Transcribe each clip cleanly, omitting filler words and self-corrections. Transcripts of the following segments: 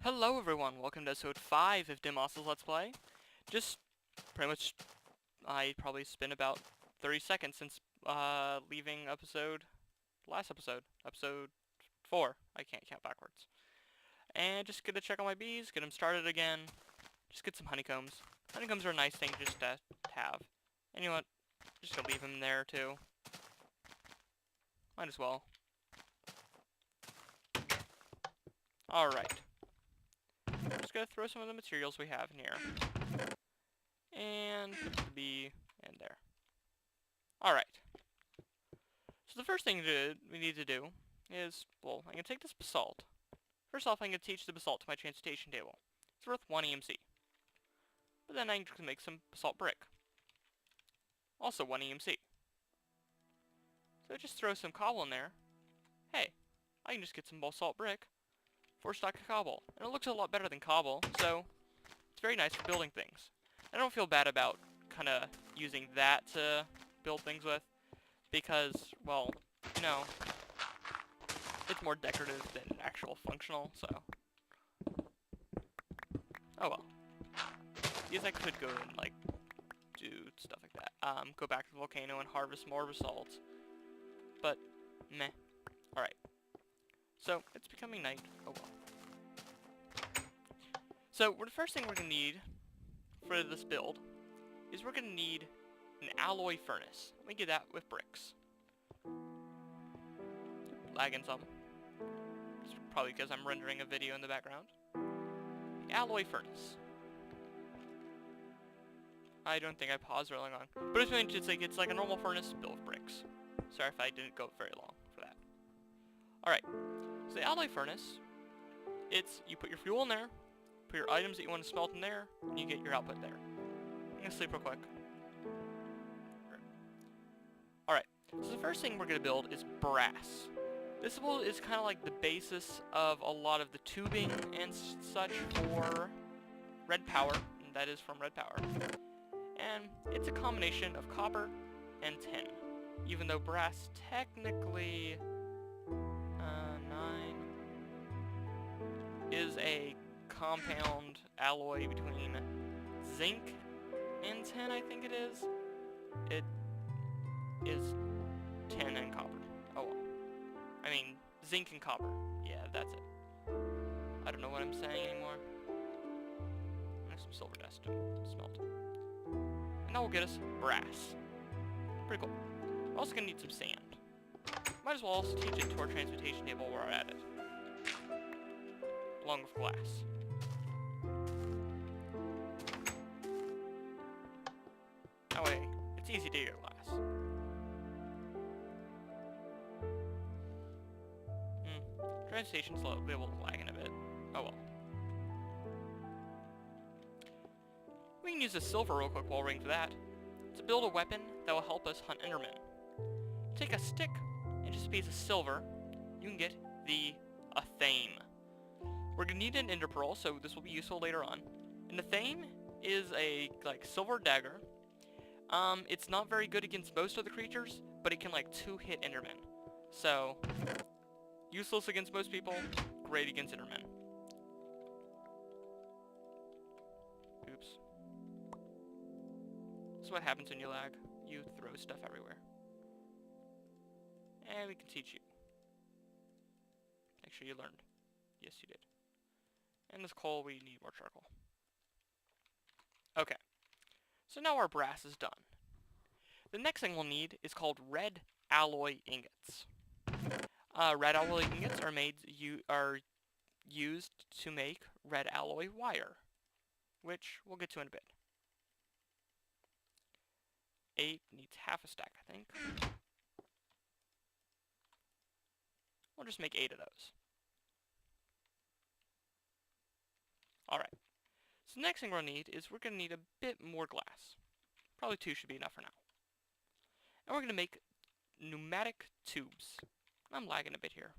Hello everyone, welcome to episode 5 of Dimos' Let's Play. Just pretty much, I probably spent about 30 seconds since leaving last episode, episode 4. I can't count backwards. And just gonna check on my bees, get them started again, just get some honeycombs. Honeycombs are a nice thing just to have. And you know what, just gonna leave them there too. Might as well. Alright. Just gonna throw some of the materials we have in here. And put the bee in there. Alright. So the first thing we need to do is, well, I'm gonna take this basalt. First off, I'm gonna teach the basalt to my transmutation table. It's worth 1 EMC. But then I'm gonna make some basalt brick. Also 1 EMC. So just throw some cobble in there. Hey, I can just get some basalt brick for a stock of cobble. And it looks a lot better than cobble, so it's very nice for building things. I don't feel bad about kind of using that to build things with, because, well, you know, it's more decorative than actual functional, so. Oh well. Because I could go and, like, do stuff like that. Go back to the volcano and harvest more basalt. But, meh. Alright. So, it's becoming night. Oh well. So, the first thing we're going to need for this build is we're going to need an alloy furnace. Let me get that with bricks. Lagging some. It's probably because I'm rendering a video in the background. The alloy furnace. I don't think I paused really long. But it's like a normal furnace built with bricks. Sorry if I didn't go very long for that. Alright. So the alloy furnace, you put your fuel in there, put your items that you want to smelt in there, and you get your output there. I'm gonna sleep real quick. Alright, so the first thing we're gonna build is brass. This is kind of like the basis of a lot of the tubing and such for red power, and that is from red power. And it's a combination of copper and tin, even though brass technically 9 is a compound alloy between zinc and tin, I think it is. It is tin and copper. Oh well. I mean, zinc and copper. Yeah, that's it. I don't know what I'm saying anymore. There's some silver dust to smelt. And that will get us brass. Pretty cool. We're also gonna need some sand. Might as well also teach it to our transmutation table while we're at it. Along with glass. That way, it's easy to get glass. Transmutation's a little lagging a bit. Oh well. We can use the silver real quick while we're waiting for that, to build a weapon that will help us hunt endermen. Take a stick and just a piece of silver, you can get a thame. We're gonna need an ender pearl, so this will be useful later on. And the thame is a silver dagger. It's not very good against most of the creatures, but it can 2-hit endermen. So useless against most people, great against endermen. Oops. This is what happens when you lag. You throw stuff everywhere. And we can teach you. Make sure you learned. Yes, you did. And this coal, we need more charcoal. Okay. So now our brass is done. The next thing we'll need is called red alloy ingots. Red alloy ingots are used to make red alloy wire, which we'll get to in a bit. 8 needs half a stack, I think. We'll just make 8 of those. Alright. So the next thing we're going to need a bit more glass. Probably 2 should be enough for now. And we're going to make pneumatic tubes. I'm lagging a bit here.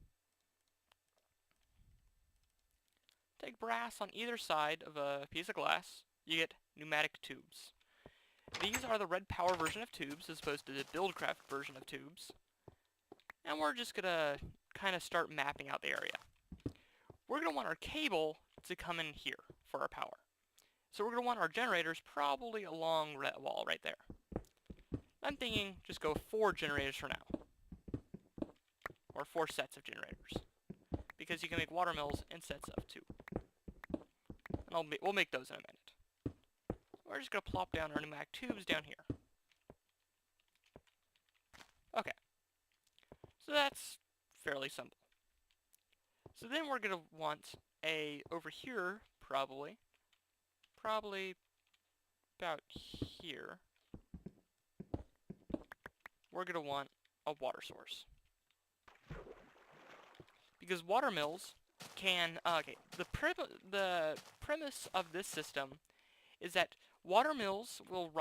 Take brass on either side of a piece of glass. You get pneumatic tubes. These are the red power version of tubes as opposed to the buildcraft version of tubes. And we're just going to kind of start mapping out the area. we're going to want our cable to come in here for our power. So we're going to want our generators probably along that wall right there. I'm thinking just go 4 generators for now. Or 4 sets of generators. Because you can make water mills in sets of 2. And we'll make those in a minute. We're just going to plop down our pneumatic tubes down here. Okay. So that's fairly simple. So then we're going to want over here, probably about here, we're going to want a water source. Because water mills can, the premise of this system is that water mills will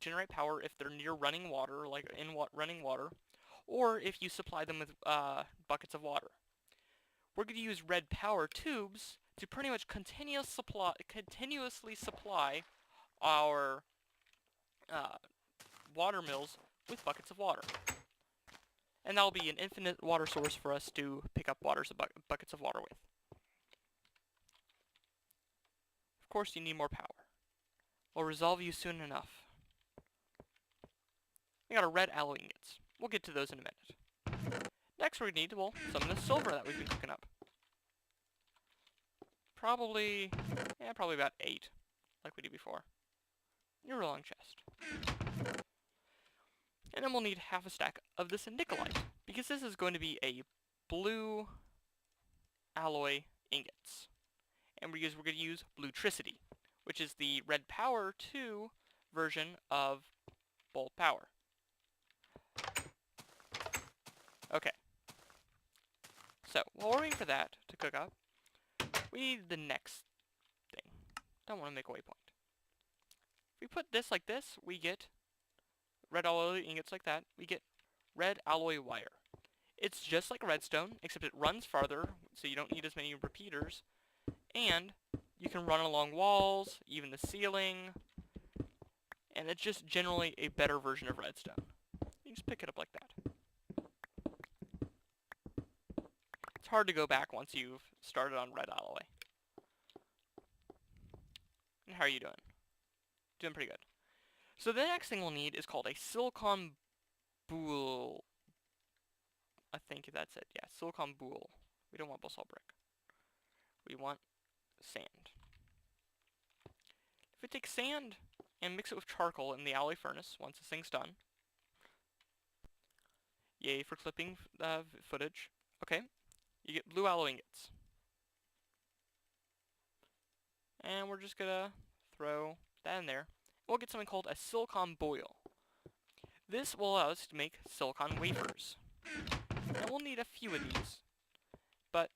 generate power if they're near running water, like in running water, or if you supply them with buckets of water. We're going to use red power tubes to pretty much continuously supply our water mills with buckets of water. And that'll be an infinite water source for us to pick up buckets of water with. Of course, you need more power. We'll resolve you soon enough. We got our red alloy ingots. We'll get to those in a minute. Next, we're going to need, well, some of the silver that we've been cooking up. Probably about 8, like we did before. Your long chest. And then we'll need half a stack of this nickelite, because this is going to be a blue alloy ingots. And we're going to use bluetricity, which is the red power 2 version of bulb power. Okay. So, while we're waiting for that to cook up, we need the next thing. Don't want to make a waypoint. If we put this like this, we get red alloy ingots like that. We get red alloy wire. It's just like redstone, except it runs farther, so you don't need as many repeaters. And you can run along walls, even the ceiling. And it's just generally a better version of redstone. You just pick it up like that. It's hard to go back once you've started on red alloy. And how are you doing? Doing pretty good. So the next thing we'll need is called a silicon boule. I think that's it. Yeah, silicon boule. We don't want basalt brick. We want sand. If we take sand and mix it with charcoal in the alloy furnace once this thing's done. Yay for clipping footage. Okay. You get blue alloy ingots. And we're just gonna throw that in there. We'll get something called a silicon boil. This will allow us to make silicon wafers. And we'll need a few of these. But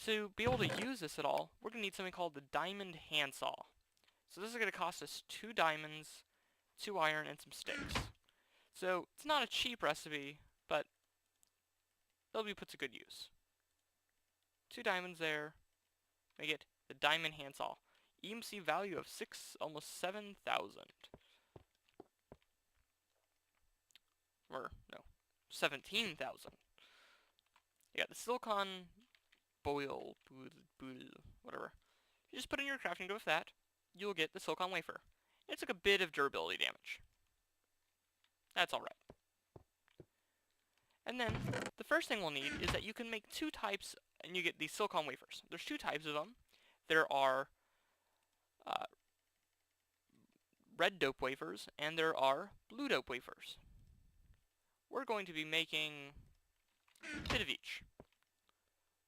to be able to use this at all, we're gonna need something called the diamond handsaw. So this is gonna cost us 2 diamonds, 2 iron, and some sticks. So it's not a cheap recipe, but it'll be put to good use. 2 diamonds there. We get the diamond handsaw. EMC value of almost 7,000. Or, no, 17,000. You got the silicon boil, whatever. You just put in your crafting go with that. You'll get the silicon wafer. It's like a bit of durability damage. That's alright. And then, the first thing we'll need is that you can make 2 types, and you get these silicon wafers. There's 2 types of them. There are red dope wafers, and there are blue dope wafers. We're going to be making a bit of each.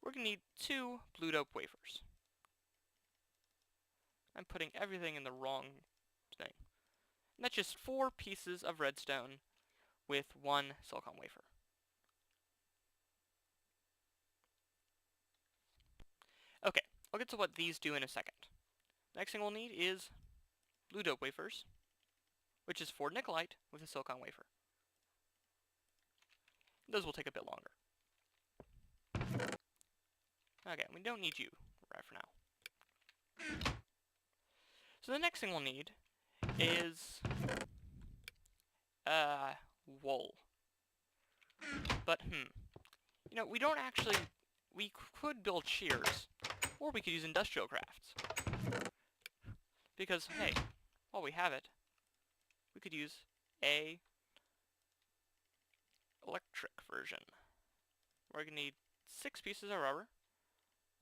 We're going to need 2 blue dope wafers. I'm putting everything in the wrong thing. And that's just 4 pieces of redstone with 1 silicon wafer. Okay, I'll get to what these do in a second. Next thing we'll need is blue dope wafers, which is 4 nickelite with a silicon wafer. Those will take a bit longer. Okay, we don't need you right for now. So the next thing we'll need is wool. But, you know, we don't actually we could build shears, or we could use industrial crafts. Because, hey, while we have it, we could use a electric version. We're going to need 6 pieces of rubber.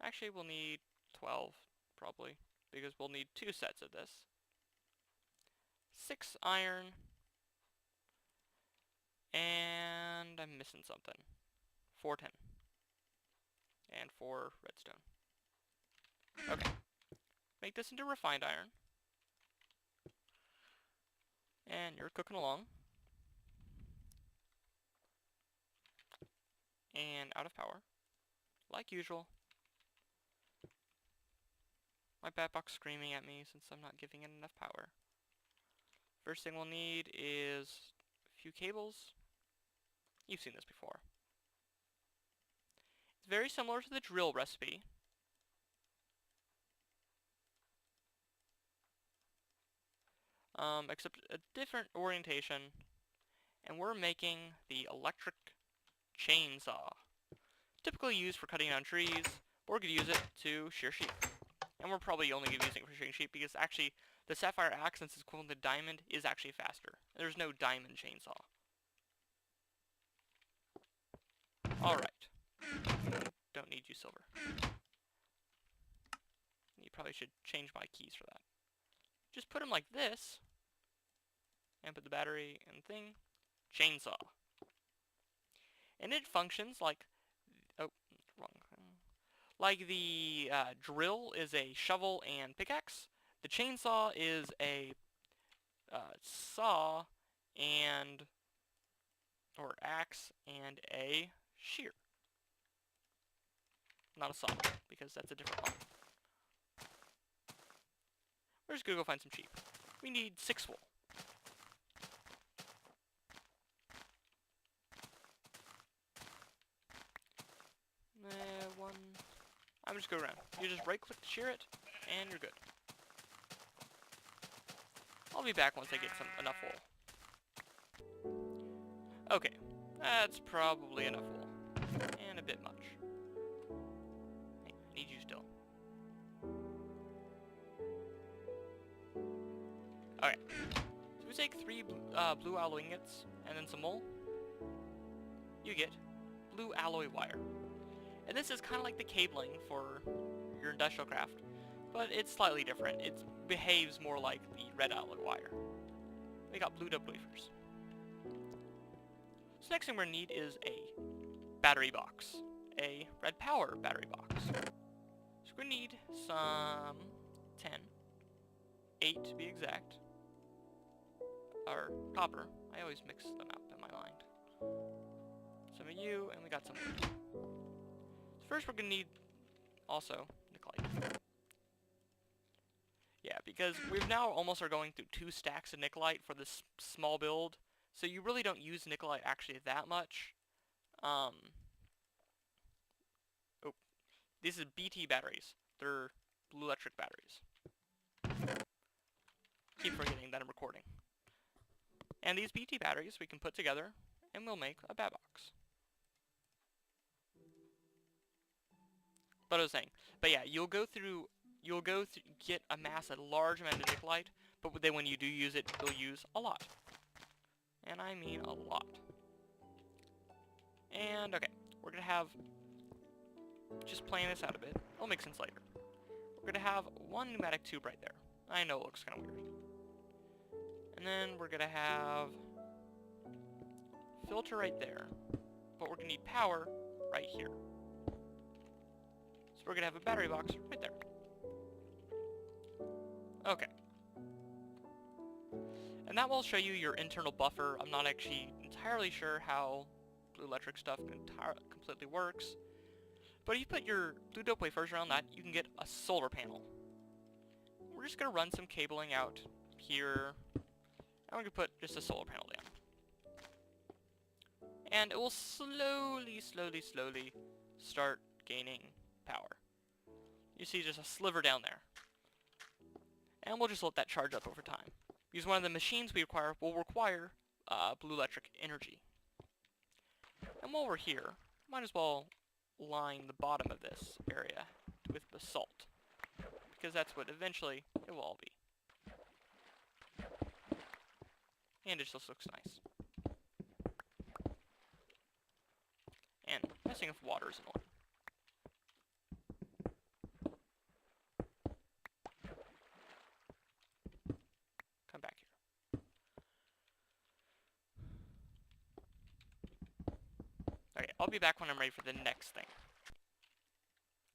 Actually, we'll need 12, probably, because we'll need 2 sets of this. 6 iron, and I'm missing something. 4 tin, and 4 redstone. Okay, make this into refined iron, and you're cooking along. And out of power, like usual. My bat box screaming at me since I'm not giving it enough power. First thing we'll need is a few cables. You've seen this before. It's very similar to the drill recipe. Except a different orientation. And we're making the electric chainsaw. Typically used for cutting down trees, or we could use it to shear sheep. And we're probably only going to be using it for shearing sheep because actually the sapphire axe, since it's equivalent to diamond, is actually faster. There's no diamond chainsaw. Alright. Don't need you, silver. You probably should change my keys for that. Just put them like this, and put the battery and thing. Chainsaw. And it functions like... Oh, wrong. Like the drill is a shovel and pickaxe. The chainsaw is a saw and... or axe and a shear. Not a saw, because that's a different one. We're just gonna go find some sheep. We need 6 wool. One. I'm just go around. You just right click to shear it, and you're good. I'll be back once I get enough wool. Okay, that's probably enough wool. And a bit much. Hey, I need you still. Okay, so we take 3 blue alloy ingots, and then some wool. You get blue alloy wire. And this is kind of like the cabling for your industrial craft, but it's slightly different. It behaves more like the red alloy wire. We got blue double wafers. So next thing we're going to need is a battery box. A red power battery box. So we're going to need some 10. 8 to be exact. Or copper. I always mix them up in my mind. Some of you, and we got some wood. First, we're going to need, also, nickelite. Yeah, because we've now almost are going through 2 stacks of nickelite for this small build, so you really don't use nickelite actually that much. Oh, these are BT batteries. They're blue electric batteries. Keep forgetting that I'm recording. And these BT batteries we can put together, and we'll make a bat box. But I was saying, but yeah, you'll amass a large amount of nickelite, but then when you do use it, you'll use a lot. And I mean a lot. And, okay, we're gonna have, just playing this out a bit, it'll make sense later. We're gonna have 1 pneumatic tube right there. I know it looks kind of weird. And then we're gonna have filter right there, but we're gonna need power right here. So we're going to have a battery box right there. Okay. And that will show you your internal buffer. I'm not actually entirely sure how blue electric stuff completely works. But if you put your blue dope wafers around that, you can get a solar panel. We're just going to run some cabling out here. And we're going to put just a solar panel down. And it will slowly start gaining power. You see just a sliver down there. And we'll just let that charge up over time. Because one of the machines we require will require blue electric energy. And while we're here, might as well line the bottom of this area with basalt, because that's what eventually it will all be. And it just looks nice. And messing with water is annoying. Come back here. Okay, I'll be back when I'm ready for the next thing.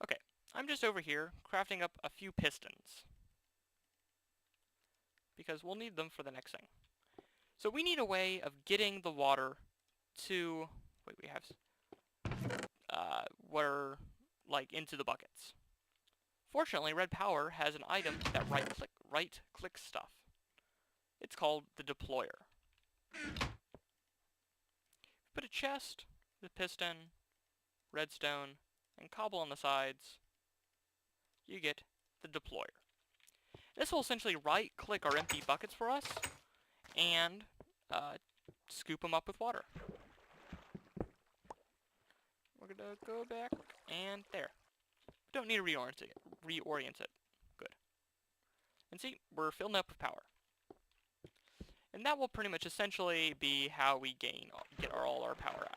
Okay, I'm just over here crafting up a few pistons, because we'll need them for the next thing. So we need a way of getting the water to, wait, we have, water, like, into the buckets. Fortunately, Red Power has an item that right-click stuff. It's called the deployer. Put a chest, the piston, redstone, and cobble on the sides. You get the deployer. This will essentially right-click our empty buckets for us and scoop them up with water. We're gonna go back, and there. We don't need to reorient it. Good. And see, we're filling up with power. And that will pretty much essentially be how we get all our power,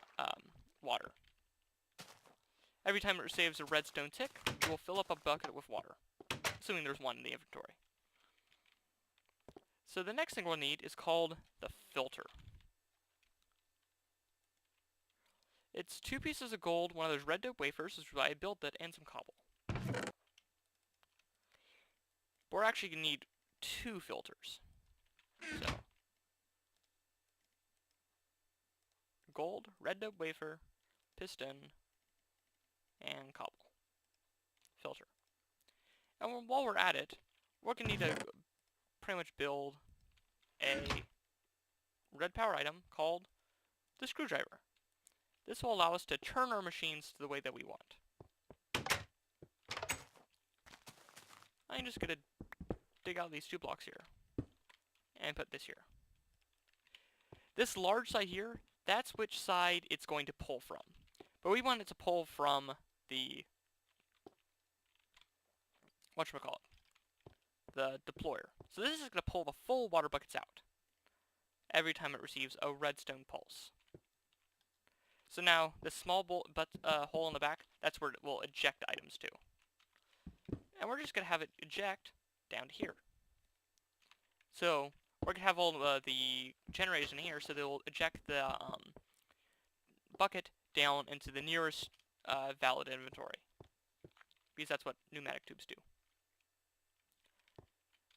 water. Every time it receives a redstone tick, it will fill up a bucket with water, assuming there's one in the inventory. So the next thing we'll need is called the filter. It's 2 pieces of gold, one of those red dope wafers, which is why I built it, and some cobble. But we're actually going to need 2 filters. So, gold, red dope wafer, piston, and cobble. Filter. And while we're at it, we're going to need to pretty much build a red power item called the screwdriver. This will allow us to turn our machines to the way that we want. I'm just going to dig out these 2 blocks here and put this here. This large side here, that's which side it's going to pull from. But we want it to pull from the, whatchamacallit, the deployer. So this is going to pull the full water buckets out every time it receives a redstone pulse. So now, this small hole in the back, that's where it will eject items to. And we're just going to have it eject down to here. So, we're going to have all the generators in here, so they'll eject the bucket down into the nearest valid inventory. Because that's what pneumatic tubes do.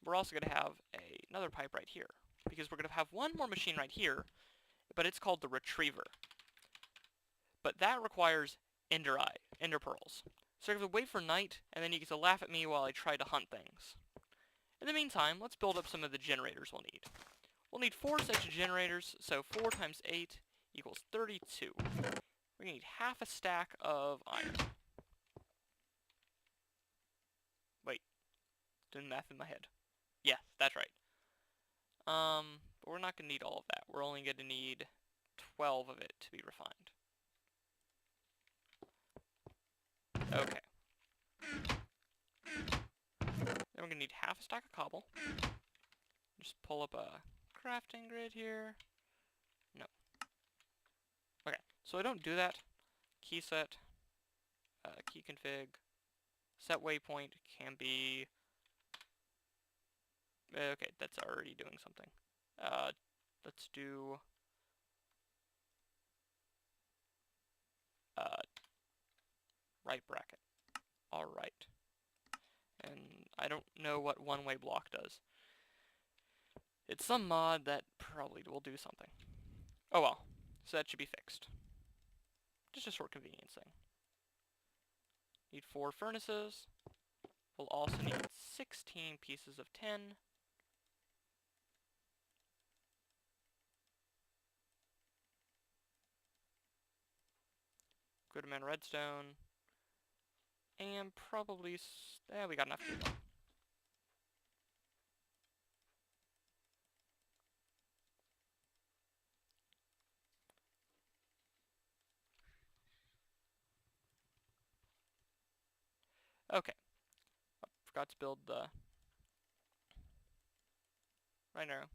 We're also going to have another pipe right here, because we're going to have one more machine right here, but it's called the retriever. But that requires ender pearls. So I have to wait for night, and then you get to laugh at me while I try to hunt things. In the meantime, let's build up some of the generators we'll need. We'll need 4 sets of generators, so 4 times 8 equals 32. We're going to need half a stack of iron. Wait, doing math in my head. Yeah, that's right. But we're not going to need all of that. We're only going to need 12 of it to be refined. Okay. Then we're going to need half a stack of cobble. Just pull up a crafting grid here. No. Okay, so I don't do that. Key set, key config, set waypoint can be... Okay, that's already doing something. Let's do... right bracket. Alright. And I don't know what one-way block does. It's some mod that probably will do something. Oh well. So that should be fixed. Just a short convenience thing. Need 4 furnaces. We'll also need 16 pieces of tin. Good amount of redstone. And probably... we got enough to do. Okay. I forgot to build the right arrow.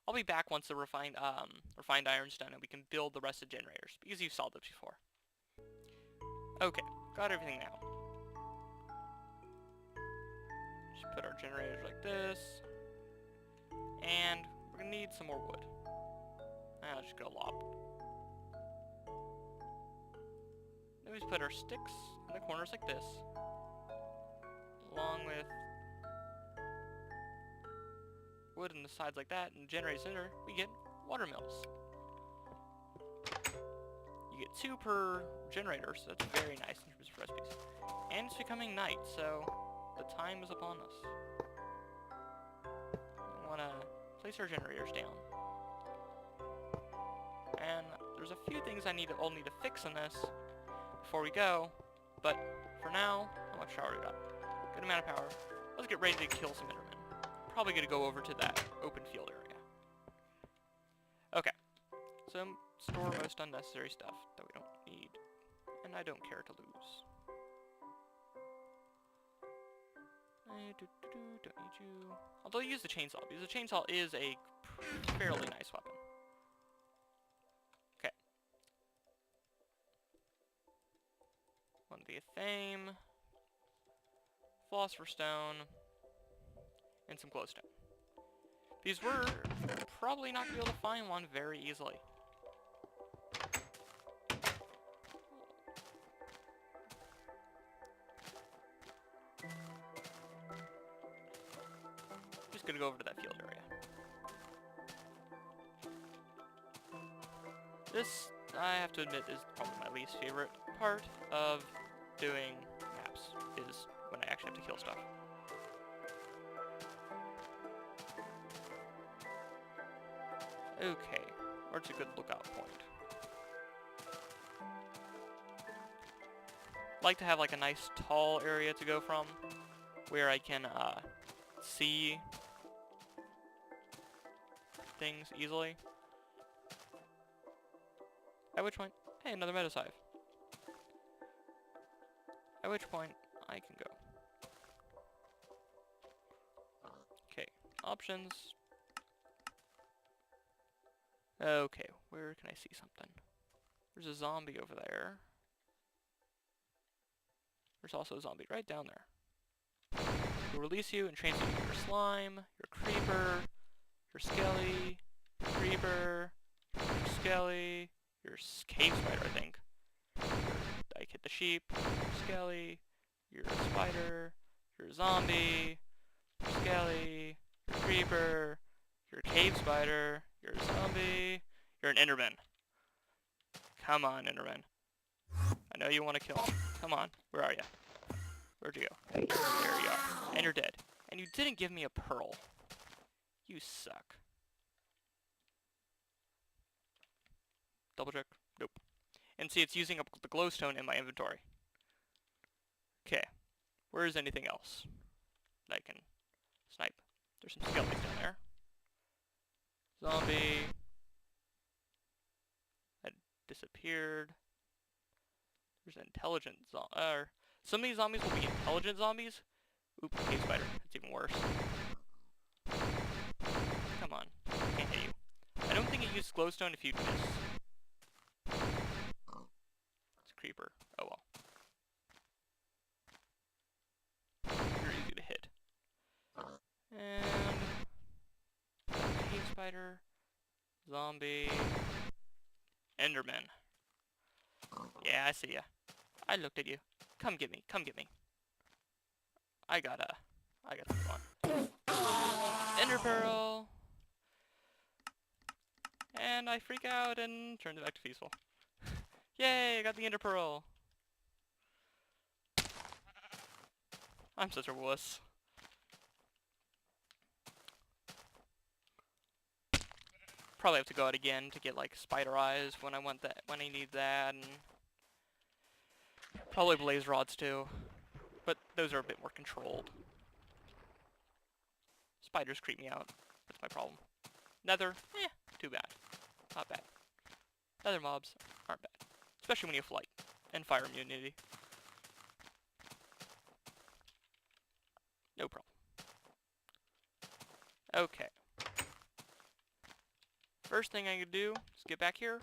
I'll be back once the refined iron's done and we can build the rest of the generators, because you saw those before. Okay, got everything now. Just put our generators like this. And we're gonna need some more wood. I'll just go lob. Then we just put our sticks in the corners like this. Along with wood in the sides like that, and generate center, we get watermills. You get 2 per generator, so that's very nice in terms of recipes. And it's becoming night, so the time is upon us. We want to place our generators down. And there's a few things I'll need to fix in this before we go, but for now, how much power we got? Good amount of power. Let's get ready to kill some Endermen. Probably gonna go over to that open field area. Okay, so store most unnecessary stuff that we don't need, and I don't care to lose. Don't need you. Although use the chainsaw, because the chainsaw is a fairly nice weapon. Okay. One to be a thame, philosopher's stone, and some glowstone. Because we're probably not going to be able to find one very easily. Just going to go over to that field area. This, I have to admit, is probably my least favorite part of doing maps, is when I actually have to kill stuff. Okay, where's a good lookout point? Like to have like a nice tall area to go from, where I can see things easily. At which point, hey, another meadow hive. At which point, I can go. Okay, options. Okay, where can I see something? There's a zombie over there. There's also a zombie right down there. He'll release you and transfer you to your slime, your creeper, your skelly, your creeper, your skelly, your cave spider, I think. I hit the sheep, your skelly, your spider, your zombie, your skelly, your creeper, your cave spider, your zombie, you're an Enderman. Come on, Enderman. I know you want to kill me. Come on, where are you? Where'd you go? There you are. And you're dead. And you didn't give me a pearl. You suck. Double check. Nope. And see, it's using up the glowstone in my inventory. Okay. Where is anything else that I can snipe? There's some skeletons down there. Zombie. That disappeared. There's an intelligent zombie. Some of these zombies will be intelligent zombies. Oop, cave spider. That's even worse. Come on. Can't hit you. I don't think it used glowstone if you'd miss. It's a creeper. Oh well. You're easy to hit. And cave spider, zombie, Enderman. Yeah, I see ya. I looked at you. Come get me. Come get me. I gotta move on. Ender pearl. And I freak out and turn it back to peaceful. Yay! I got the ender pearl. I'm such a wuss. Probably have to go out again to get like spider eyes when I want that, when I need that, and probably blaze rods too. But those are a bit more controlled. Spiders creep me out. That's my problem. Nether, too bad. Not bad. Nether mobs aren't bad. Especially when you have flight and fire immunity. No problem. Okay. First thing I could do is get back here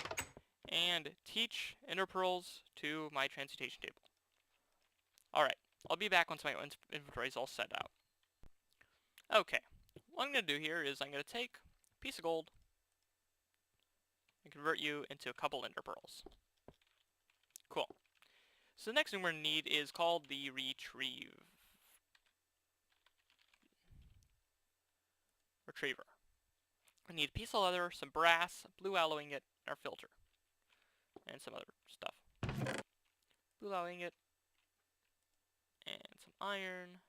and teach interpearls to my transmutation table. Alright, I'll be back once my inventory is all set out. Okay, what I'm going to do here is I'm going to take a piece of gold and convert you into a couple interpearls. Cool. So the next thing we're going to need is called the retriever. We need a piece of leather, some brass, blue alloy ingot, and our filter. And some other stuff. Blue alloy ingot, and some iron.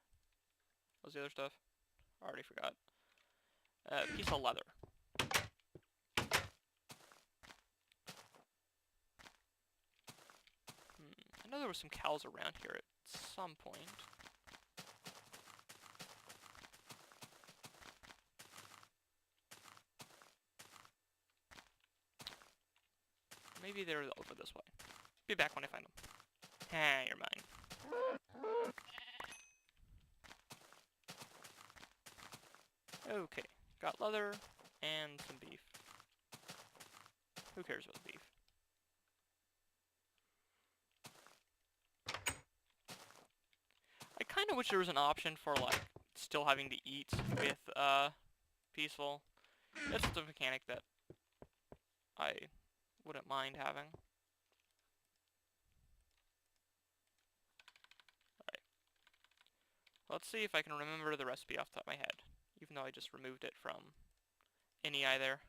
What was the other stuff? I already forgot. A piece of leather. I know there were some cows around here at some point. Maybe they're over this way. Be back when I find them. Ah, you're mine. Okay, got leather and some beef. Who cares about the beef? I kind of wish there was an option for, like, still having to eat with, peaceful. That's the mechanic that I wouldn't mind having. Alright. Let's see if I can remember the recipe off the top of my head, even though I just removed it from NEI there.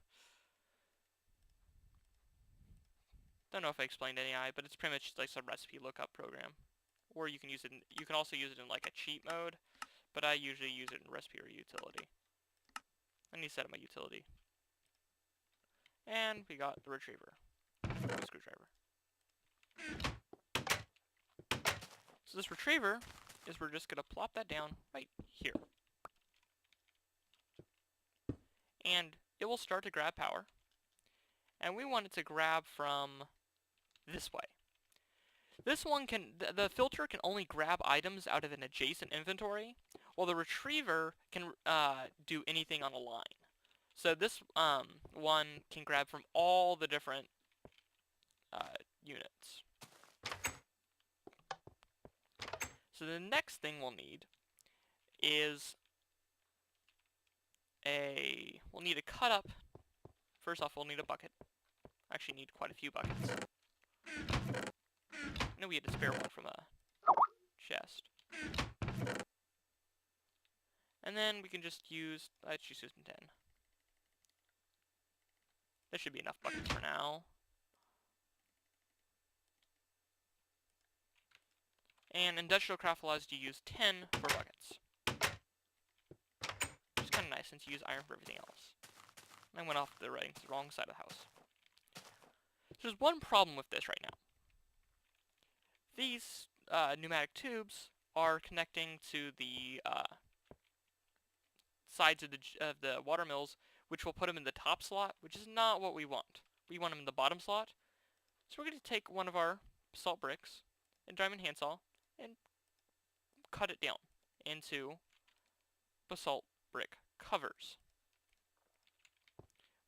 Don't know if I explained NEI, but it's pretty much like a recipe lookup program. Or you can use it in, you can also use it in like a cheat mode, but I usually use it in recipe or utility. I need to set up my utility. And we got the retriever. Screwdriver. So this retriever is we're just gonna plop that down right here. And it will start to grab power. And we want it to grab from this way. This one can, the filter can only grab items out of an adjacent inventory, while the retriever can do anything on a line. So this one can grab from all the different units. So the next thing we'll need is we'll need a cut up. First off, we'll need a bucket. Actually need quite a few buckets. I know we had to spare one from a chest. And then we can just use, let's just use 10. There should be enough buckets for now. And industrial craft allows you to use 10 for buckets. Which is kind of nice since you use iron for everything else. I went off the wrong side of the house. There's one problem with this right now. These pneumatic tubes are connecting to the sides of the watermills, which will put them in the top slot, which is not what we want. We want them in the bottom slot. So we're going to take one of our basalt bricks and diamond handsaw and cut it down into basalt brick covers.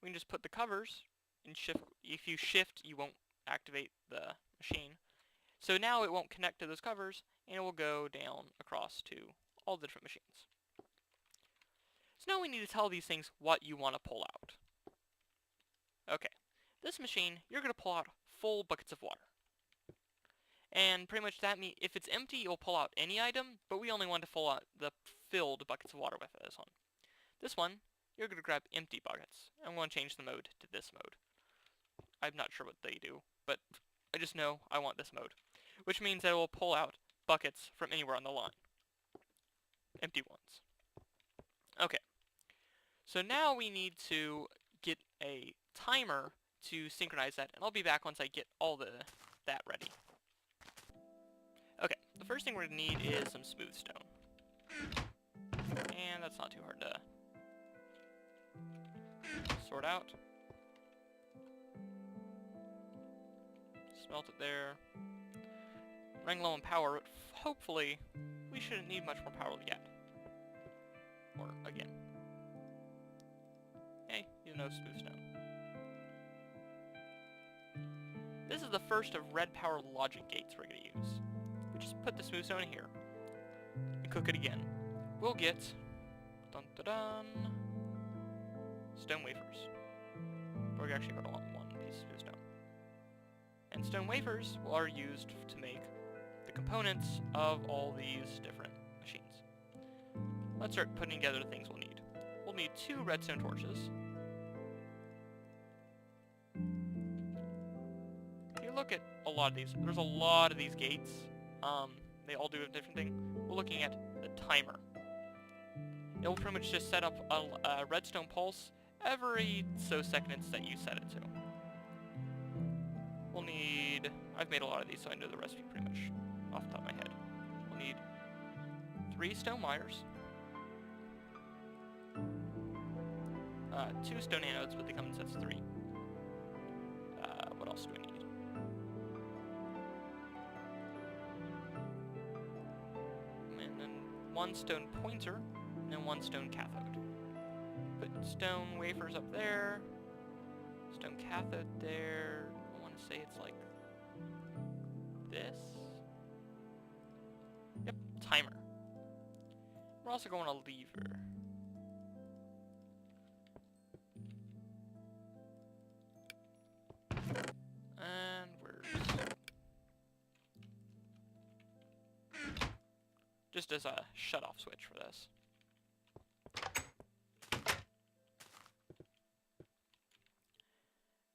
We can just put the covers and shift. If you shift, you won't activate the machine. So now it won't connect to those covers, and it will go down across to all the different machines. So now we need to tell these things what you want to pull out. Okay, this machine, you're going to pull out full buckets of water. And pretty much that means if it's empty, you'll pull out any item, but we only want to pull out the filled buckets of water with this one. This one, you're going to grab empty buckets, and we'll change the mode to this mode. I'm not sure what they do, but I just know I want this mode, which means that it will pull out buckets from anywhere on the line. Empty ones. Okay, so now we need to get a timer to synchronize that, and I'll be back once I get all that ready. Okay, the first thing we're going to need is some smooth stone. And that's not too hard to sort out. Smelt it there. Running low on power, but hopefully we shouldn't need much more power yet. more again. Hey, you know, smooth stone. This is the first of red power logic gates we're going to use. We just put the smooth stone in here and cook it again. We'll get dun, dun, dun, stone wafers. We're actually going to want one piece of smooth stone. And stone wafers are used to make the components of all these different machines. Let's start putting together the things we'll need. We'll need 2 redstone torches. If you look at a lot of these, there's a lot of these gates. They all do a different thing. We're looking at the timer. It will pretty much just set up a redstone pulse every so seconds that you set it to. We'll need... I've made a lot of these, so I know the recipe pretty much off the top of my head. We'll need 3 stone wires, 2 stone anodes, but they come in sets of 3. What else do we need? And then 1 stone pointer, and then 1 stone cathode. Put stone wafers up there, stone cathode there. I want to say it's like this. Yep, timer. We're also going to lever. And where's... just as a shut-off switch for this.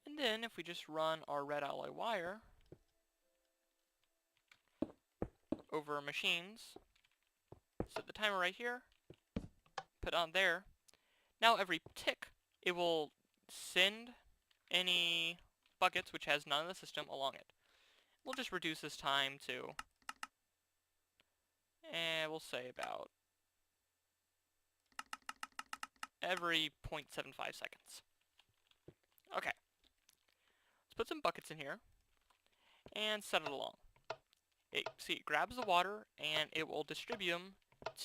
And then if we just run our red alloy wire over our machines, set the timer right here, put it on there. Now every tick, it will send any buckets which has none in the system along it. We'll just reduce this time to, we'll say about every 0.75 seconds. Okay. Let's put some buckets in here and set it along. See, it grabs the water and it will distribute them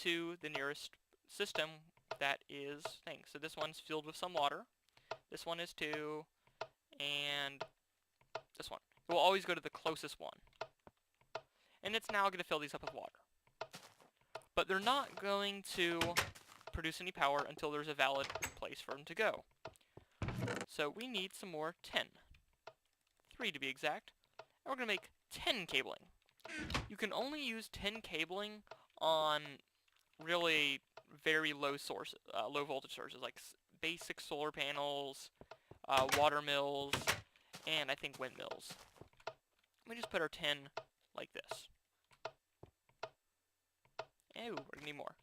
to the nearest system that is thing. So this one's filled with some water. This one is too, and this one. It will always go to the closest one. And it's now going to fill these up with water. But they're not going to produce any power until there's a valid place for them to go. So we need some more tin. 3 to be exact. And we're going to make tin cabling. You can only use tin cabling on really very low sources, low voltage sources, like basic solar panels, water mills, and I think windmills. We just put our tin like this. Ooh, we're gonna need more.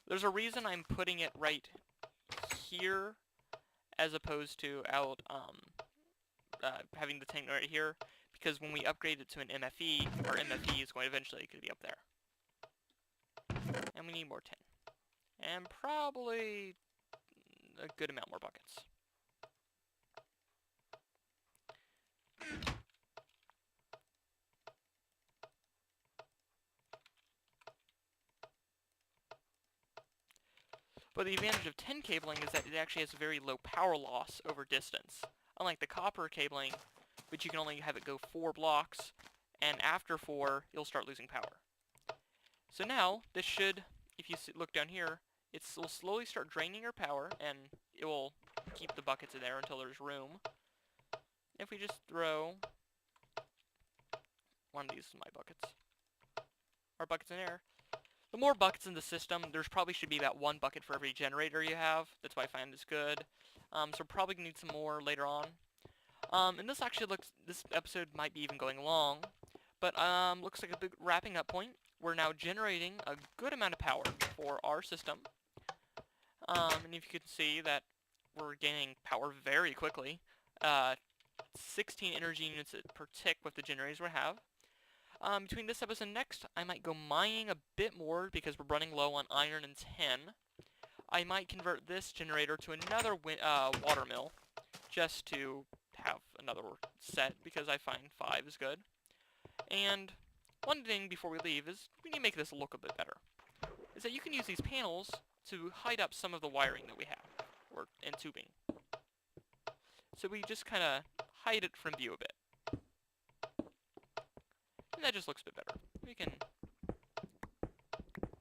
There's a reason I'm putting it right here as opposed to out having the tin right here, because when we upgrade it to an MFE, our MFE is going to eventually be up there. And we need more tin. And probably a good amount more buckets. But the advantage of tin cabling is that it actually has very low power loss over distance. Unlike the copper cabling, which you can only have it go 4 blocks, and after 4, you'll start losing power. So now, this should, if you look down here, it will slowly start draining your power, and it will keep the buckets in there until there's room. If we just throw one of these is my buckets, our buckets in there, the more buckets in the system, there's probably should be about 1 bucket for every generator you have. That's why I find this good. So probably gonna need some more later on. And this actually looks, this episode might be even going long, but looks like a big wrapping up point. We're now generating a good amount of power for our system. And if you can see that we're gaining power very quickly. 16 energy units per tick with the generators we have. Between this episode and next, I might go mining a bit more because we're running low on iron and tin. I might convert this generator to another water mill just to have another set because I find 5 is good. And one thing before we leave is we need to make this look a bit better. is that you can use these panels to hide up some of the wiring that we have, and tubing. So we just kind of hide it from view a bit. And that just looks a bit better. We can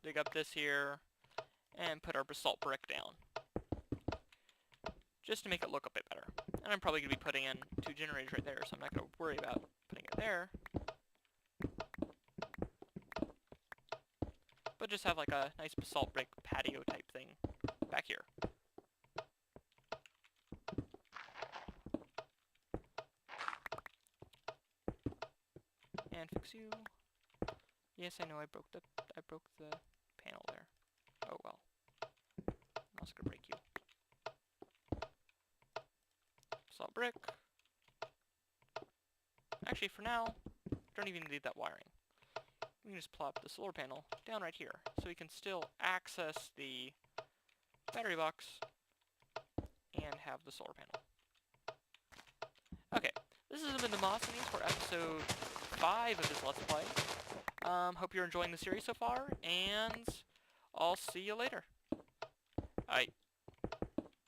dig up this here and put our basalt brick down, just to make it look a bit better. And I'm probably going to be putting in 2 generators right there, so I'm not going to worry about putting it there. But just have like a nice basalt brick patio type thing back here. And fix you. Yes, I know I broke the panel there. Oh well. I'm also gonna break you. Basalt brick. Actually, for now, don't even need that wiring. We can just plop the solar panel down right here, so we can still access the battery box and have the solar panel. Okay, this has been Dimos for episode 5 of this Let's Play. Hope you're enjoying the series so far, and I'll see you later. Alright.